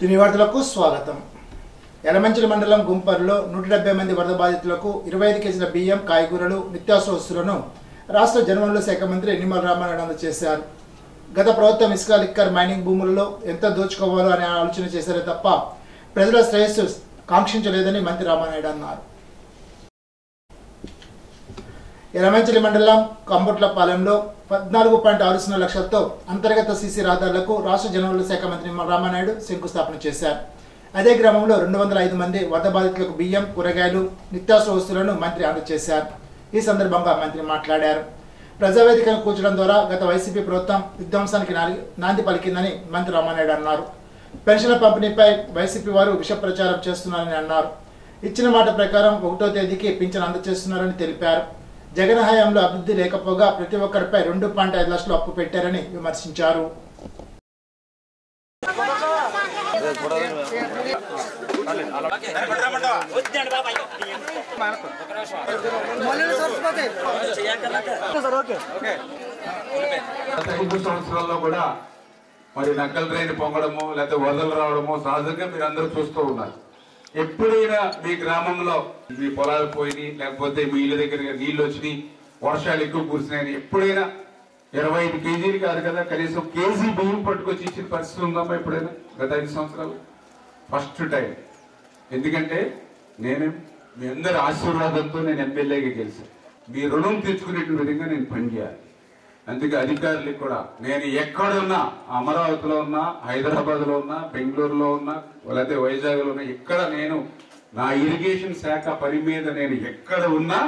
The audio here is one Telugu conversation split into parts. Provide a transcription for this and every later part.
దీని వార్తలకు స్వాగతం. యలమంచిలి మండలం గుంపర్లో 170 మంది వరద బాధితులకు 25 కేజీల బియ్యం, కాయగూరలు, నిత్యావసర వస్తువులను రాష్ట్ర జలవనరుల శాఖ మంత్రి నిమ్మల రామానాయుడు అందజేశారు. గత ప్రభుత్వం ఇసుక, లిక్కర్ మైనింగ్ భూములలో ఎంత దోచుకోవాలో అనే ఆలోచన చేశారే తప్ప ప్రజల శ్రేయస్సు కాంక్షించలేదని మంత్రి రామానాయుడు అన్నారు. యలమంచిలి మండలం కంబుట్లపాలెంలో 14.60 లక్షలతో అంతర్గత సీసీ రహదారులకు రాష్ట్ర జలవనరుల శాఖ మంత్రి నిమ్మల రామానాయుడు శంకుస్థాపన చేశారు. అదే గ్రామంలో 205 మంది వరద బాధితులకు బియ్యం, కూరగాయలు, నిత్యావసర వస్తువులను మంత్రి అందజేశారు. ఈ సందర్భంగా మంత్రి మాట్లాడారు. ప్రజావేదికను కూర్చడం ద్వారా గత వైసీపీ ప్రభుత్వం విధ్వంసానికి నాంది పలికిందని మంత్రి రామానాయుడు అన్నారు. పెన్షన్ల పంపిణీపై వైసీపీ వారు విష ప్రచారం చేస్తున్నారని అన్నారు. ఇచ్చిన మాట ప్రకారం 1వ తేదీకి పింఛన్ అందజేస్తున్నారని తెలిపారు. జగన్ హయాంలో అభివృద్ధి లేకపోగా ప్రతి ఒక్కరిపై 2.5 లక్షలు అప్పు పెట్టారని విమర్శించారు. సంవత్సరాల్లో కూడా మరి నక్కల రైలు పొంగడము లేకపోతే వరదలు రావడము సహజంగా మీరు అందరూ చూస్తూ ఉన్నారు. ఎప్పుడైనా మీ గ్రామంలో మీ పొలాలు పోయి లేకపోతే మీ ఇళ్ళ దగ్గర నీళ్లు వచ్చినాయి, వర్షాలు ఎక్కువ కురిసినాయని ఎప్పుడైనా 25 కేజీలు కాదు కదా, కనీసం కేజీ బియ్యం పట్టుకొచ్చి ఇచ్చిన పరిస్థితి ఉందమ్మా ఎప్పుడైనా? గత 5 సంవత్సరాలు ఫస్ట్ టైం. ఎందుకంటే నేను మీ అందరి ఆశీర్వాదంతో నేను ఎమ్మెల్యేగా గెలిచాను. మీ రుణం తెచ్చుకునేటువంటి విధంగా నేను పనిచేయాలి. అందుకే అధికారులకు కూడా నేను ఎక్కడున్నా, అమరావతిలో ఉన్నా, హైదరాబాద్లో ఉన్నా, బెంగళూరులో ఉన్నా, లేకపోతే వైజాగ్లో ఉన్నా, ఎక్కడ నేను నా ఇరిగేషన్ శాఖ పని మీద నేను ఎక్కడ ఉన్నా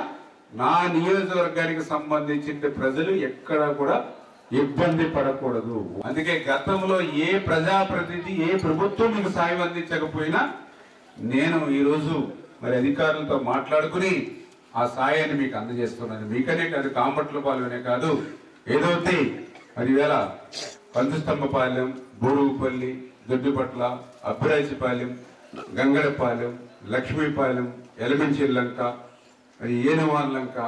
నా నియోజకవర్గానికి సంబంధించిన ప్రజలు ఎక్కడ కూడా ఇబ్బంది పడకూడదు. అందుకే గతంలో ఏ ప్రజాప్రతినిధి, ఏ ప్రభుత్వం మీకు సాయం అందించకపోయినా నేను ఈరోజు మరి అధికారులతో మాట్లాడుకుని ఆ సాయాన్ని మీకు అందజేస్తున్నాను. మీకనే కాదు, కాంబట్లపాలెమనే కాదు, ఏదైతే 10,000 పంచస్తంభపాలెం, బోరుగుపల్లి, దొడ్డిపట్ల, అబ్బరాజిపాలెం, గంగడపాలెం, లక్ష్మీపాలెం, యలమంచిలంక, మరి ఏనువాన్లంక,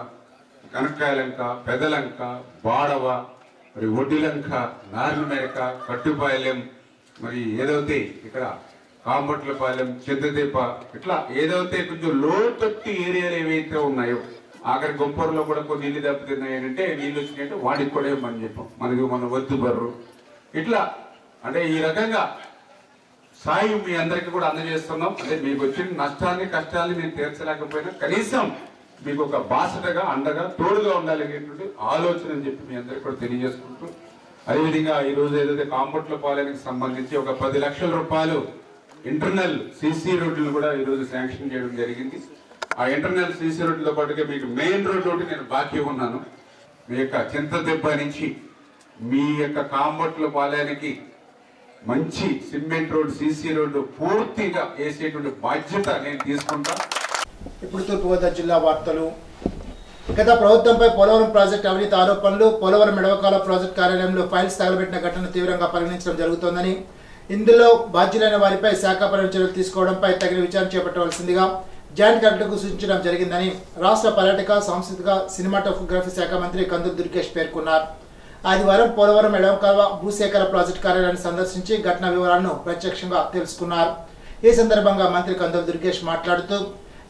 కనక్కాయలంక, పెదలంక, బాడవ, మరి ఒడ్డిలంక, నార్నమేరక, కట్టుపాలెం, మరి ఏదైతే ఇక్కడ కాంబట్లపాలెం, చింతదీప, ఇట్లా ఏదైతే కొంచెం లోతట్టు ఏరియాలు ఏవైతే ఉన్నాయో, ఆఖరి గుంపూరులో కూడా కొన్ని నీళ్లు దెబ్బతిన్నాయంటే నీళ్ళు వచ్చినాయంటే వాడికి కూడా ఏమని చెప్పాం, మనకి మన వద్దు బర్రు, ఇట్లా అంటే ఈ రకంగా సాయం మీ అందరికీ కూడా అందజేస్తున్నాం. అదే మీకు వచ్చిన నష్టాన్ని, కష్టాన్ని నేను తీర్చలేకపోయినా కనీసం మీకు ఒక బాసటగా, అండగా, తోడుగా ఉండాలి అనేటువంటి ఆలోచన అని చెప్పి మీ అందరికీ కూడా తెలియజేసుకుంటూ, అదేవిధంగా ఈ రోజు ఏదైతే కాంబట్లపాలెంకి సంబంధించి ఒక 10 లక్షల రూపాయలు ఇంటర్నల్ సీసీ రోడ్లు కూడా ఈరోజు శాంక్షన్ చేయడం జరిగింది. ఆ ఇంటర్నల్ సీసీ రోడ్లతో పాటుగా మీకు మెయిన్ రోడ్ ఒకటి నేను బాకీ ఉన్నాను. మీ యొక్క చింతదెబ్బ నుంచి మీ యొక్క కాంబట్లపాలెంకి మంచి సిమెంట్ రోడ్, సీసీ రోడ్డు పూర్తిగా వేసేటువంటి బాధ్యత నేను తీసుకుంటా. ఇప్పుడు తూర్పుగోదావరి జిల్లా వార్తలు. గత ప్రభుత్వంపై పోలవరం ప్రాజెక్టు అవినీతి ఆరోపణలు, పోలవరం ఎడవకాల ప్రాజెక్టు కార్యాలయంలో ఫైల్స్ తగలబెట్టిన ఘటనను తీవ్రంగా పరిగణించడం జరుగుతోందని, ఇందులో బాధ్యులైన వారిపై శాఖాపరమైన చర్యలు తీసుకోవడంపై తగిన విచారణ చేపట్టవలసిందిగా జాయింట్ కలెక్టర్కు సూచించడం జరిగిందని రాష్ట్ర పర్యాటక, సాంస్కృతిక, సినిమాటోగ్రఫీ శాఖ మంత్రి కందుల దుర్గేష్ పేర్కొన్నారు. ఆదివారం పోలవరం ఎడవకాల భూసేకరణ ప్రాజెక్టు కార్యాలయాన్ని సందర్శించి ఘటన వివరాలను ప్రత్యక్షంగా తెలుసుకున్నారు. ఈ సందర్భంగా మంత్రి కందుల దుర్గేష్ మాట్లాడుతూ,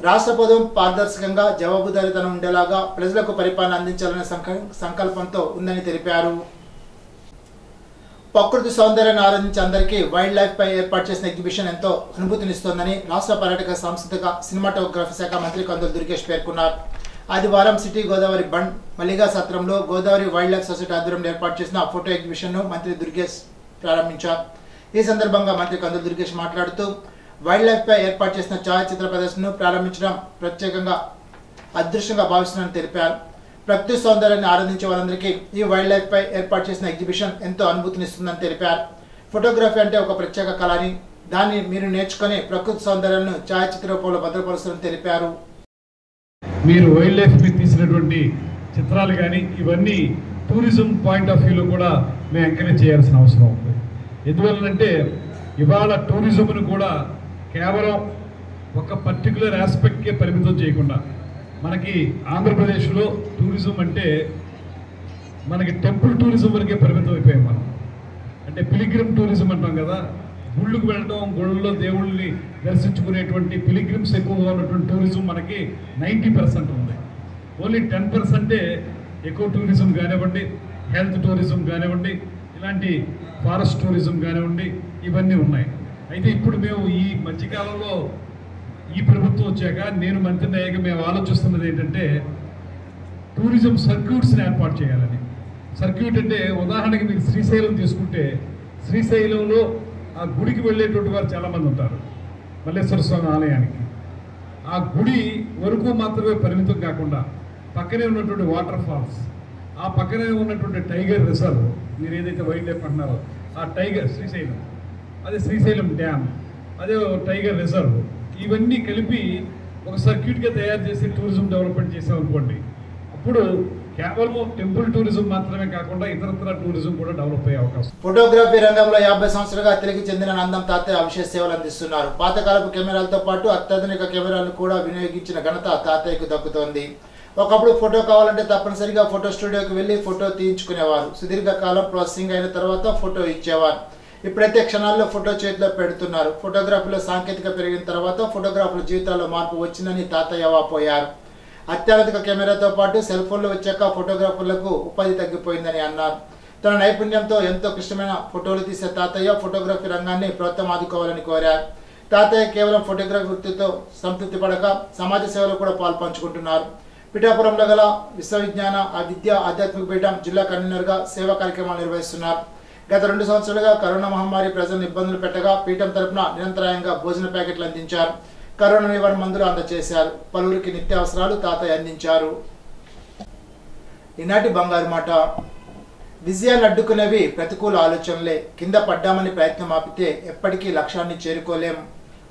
రాష్ట్ర ప్రభుత్వం పారదర్శకంగా, జవాబుదారీతనం ఉండేలాగా ప్రజలకు పరిపాలన అందించాలనే సంకల్పంతో ఉందని తెలిపారు. ప్రకృతి సౌందర్యాన్ని ఆరాధించే అందరికీ వైల్డ్ లైఫ్ పై ఏర్పాటు చేసిన ఎగ్జిబిషన్ ఎంతో అనుభూతినిస్తోందని రాష్ట్ర పర్యాటక, సాంస్కృతిక, సినిమాటోగ్రఫీ శాఖ మంత్రి కందుల దుర్గేష్ పేర్కొన్నారు. ఆదివారం సిటీ గోదావరి బండ్ మల్లిగా సత్రంలో గోదావరి వైల్డ్ లైఫ్ సొసైటీ ఆధ్వర్యంలో ఏర్పాటు చేసిన ఫోటో ఎగ్జిబిషన్ ను మంత్రి దుర్గేష్ ప్రారంభించారు. ఈ సందర్భంగా మంత్రి కందుల దుర్గేష్ మాట్లాడుతూ, వైల్డ్ లైఫ్ పై ఏర్పాటు చేసిన ఛాయాచిత్ర ప్రదర్శనను ప్రారంభించడం ప్రత్యేకంగా అదృష్టంగా భావిస్తున్నారని తెలిపారు. ప్రకృతి సౌందర్యాన్ని ఆరాధించే వారందరికీ ఈ వైల్డ్ లైఫ్ పై ఏర్పాటు చేసిన ఎగ్జిబిషన్ ఎంతో అనుభూతినిస్తుందని తెలిపారు. ఫోటోగ్రఫీ అంటే ఒక ప్రత్యేక కళ అని, దాన్ని మీరు నేర్చుకుని ప్రకృతి సౌందర్యాలను ఛాయాచిత్ర రూపంలో భద్రపరుస్తారని తెలిపారు. మీరు వైల్డ్ లైఫ్ మీద తీసినటువంటి చిత్రాలు కానీ ఇవన్నీ టూరిజం పాయింట్ ఆఫ్ వ్యూలో కూడా మేము ఎంకరేజ్ చేయాల్సిన అవసరం ఉంది. ఎందువల్లంటే ఇవాళ టూరిజంను కూడా కేవలం ఒక పర్టికులర్ ఆస్పెక్ట్కే పరిమితం చేయకుండా, మనకి ఆంధ్రప్రదేశ్లో టూరిజం అంటే మనకి టెంపుల్ టూరిజం వరకే పరిమితం అయిపోయాం మనం. అంటే పిలిగ్రిమ్ టూరిజం అంటాం కదా, గుళ్ళకు వెళ్ళడం, గుళ్ళలో దేవుళ్ళని దర్శించుకునేటువంటి పిలిగ్రిమ్స్ ఎక్కువగా ఉన్నటువంటి టూరిజం మనకి 90% ఉంది. ఓన్లీ 10% ఎకో టూరిజం కానివ్వండి, హెల్త్ టూరిజం కానివ్వండి, ఇలాంటి ఫారెస్ట్ టూరిజం కానివ్వండి, ఇవన్నీ ఉన్నాయి. అయితే ఇప్పుడు మేము ఈ మధ్యకాలంలో ఈ ప్రభుత్వం వచ్చాక, నేను మంత్రిని అయ్యాక మేము ఆలోచిస్తున్నది ఏంటంటే టూరిజం సర్క్యూట్స్ని ఏర్పాటు చేయాలని. సర్క్యూట్ అంటే ఉదాహరణకి మీరు శ్రీశైలం తీసుకుంటే, శ్రీశైలంలో ఆ గుడికి వెళ్ళేటువంటి వారు చాలామంది ఉంటారు, మల్లేశ్వర స్వామి ఆలయానికి. ఆ గుడి వరకు మాత్రమే పరిమితం కాకుండా పక్కనే ఉన్నటువంటి వాటర్ ఫాల్స్, ఆ పక్కనే ఉన్నటువంటి టైగర్ రిజర్వ్, మీరు ఏదైతే వైల్డ్ లైఫ్ అంటున్నారో ఆ టైగర్ శ్రీశైలం, అదే శ్రీశైలం డ్యామ్, అదే టైగర్ రిజర్వ్, ఇవన్నీ కలిపి ఒక సర్క్యూట్గా తయారు చేసి టూరిజం డెవలప్మెంట్ చేసామనుకోండి, అప్పుడు కేవలం టెంపుల్ టూరిజం మాత్రమే కాకుండా ఇతరత్ర టూరిజం కూడా డెవలప్ అయ్యే అవకాశం. ఫోటోగ్రఫీ రంగంలో 50 సంవత్సరాలుగా తెలుగు చెందిన నందం తాతయ్య విశేష సేవలు అందిస్తున్నారు. పాతకాలపు కెమెరాలతో పాటు అత్యాధునిక కెమెరాలను కూడా వినియోగించిన ఘనత తాతయ్యకు దక్కుతోంది. ఒకప్పుడు ఫోటో కావాలంటే తప్పనిసరిగా ఫోటో స్టూడియోకి వెళ్లి ఫోటో తీయించుకునేవారు. సుదీర్ఘ కాలం ప్రాసెసింగ్ అయిన తర్వాత ఫోటో ఇచ్చేవారు. ఇప్పుడైతే క్షణాల్లో ఫోటో చేతిలో పెడుతున్నారు. ఫోటోగ్రఫీలో సాంకేతిక పెరిగిన తర్వాత ఫోటోగ్రాఫర్ల జీవితాల్లో మార్పు వచ్చిందని తాతయ్య వాపోయారు. అత్యాధునిక కెమెరాతో పాటు సెల్ ఫోన్లు వచ్చాక ఫోటోగ్రాఫర్లకు ఉపాధి తగ్గిపోయిందని అన్నారు. తన నైపుణ్యంతో ఎంతో క్లిష్టమైన ఫోటోలు తీసే తాతయ్య ఫోటోగ్రఫీ రంగాన్ని ప్రభుత్వం ఆదుకోవాలని కోరారు. తాతయ్య కేవలం ఫోటోగ్రఫీ వృత్తితో సంతృప్తి పడక సమాజ సేవలో కూడా పాల్పంచుకుంటున్నారు. పిఠాపురంలో గల విశ్వవిజ్ఞాన విద్యా ఆధ్యాత్మిక పీఠం జిల్లా కన్వీనర్గా సేవా కార్యక్రమాలు నిర్వహిస్తున్నారు. గత 2 సంవత్సరాలుగా కరోనా మహమ్మారి ప్రజలను ఇబ్బందులు పెట్టగా పీఠం తరపున నిరంతరాయంగా భోజన ప్యాకెట్లు అందించారు. కరోనా నివారణ మందులు అందజేశారు. పలువురికి నిత్యావసరాలు తాతయ్య అందించారు. ఈనాటి బంగారు మాట. విజయాన్ని అడ్డుకునేవి ప్రతికూల ఆలోచనలే. కింద పడ్డామని ప్రయత్నం ఆపితే ఎప్పటికీ లక్ష్యాన్ని చేరుకోలేం.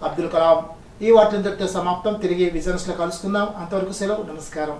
అబ్దుల్ కలాం. ఈ వార్తలతో సమాప్తం. తిరిగి విజన్స్ లో కలుసుకుందాం. అంతవరకు సెలవు. నమస్కారం.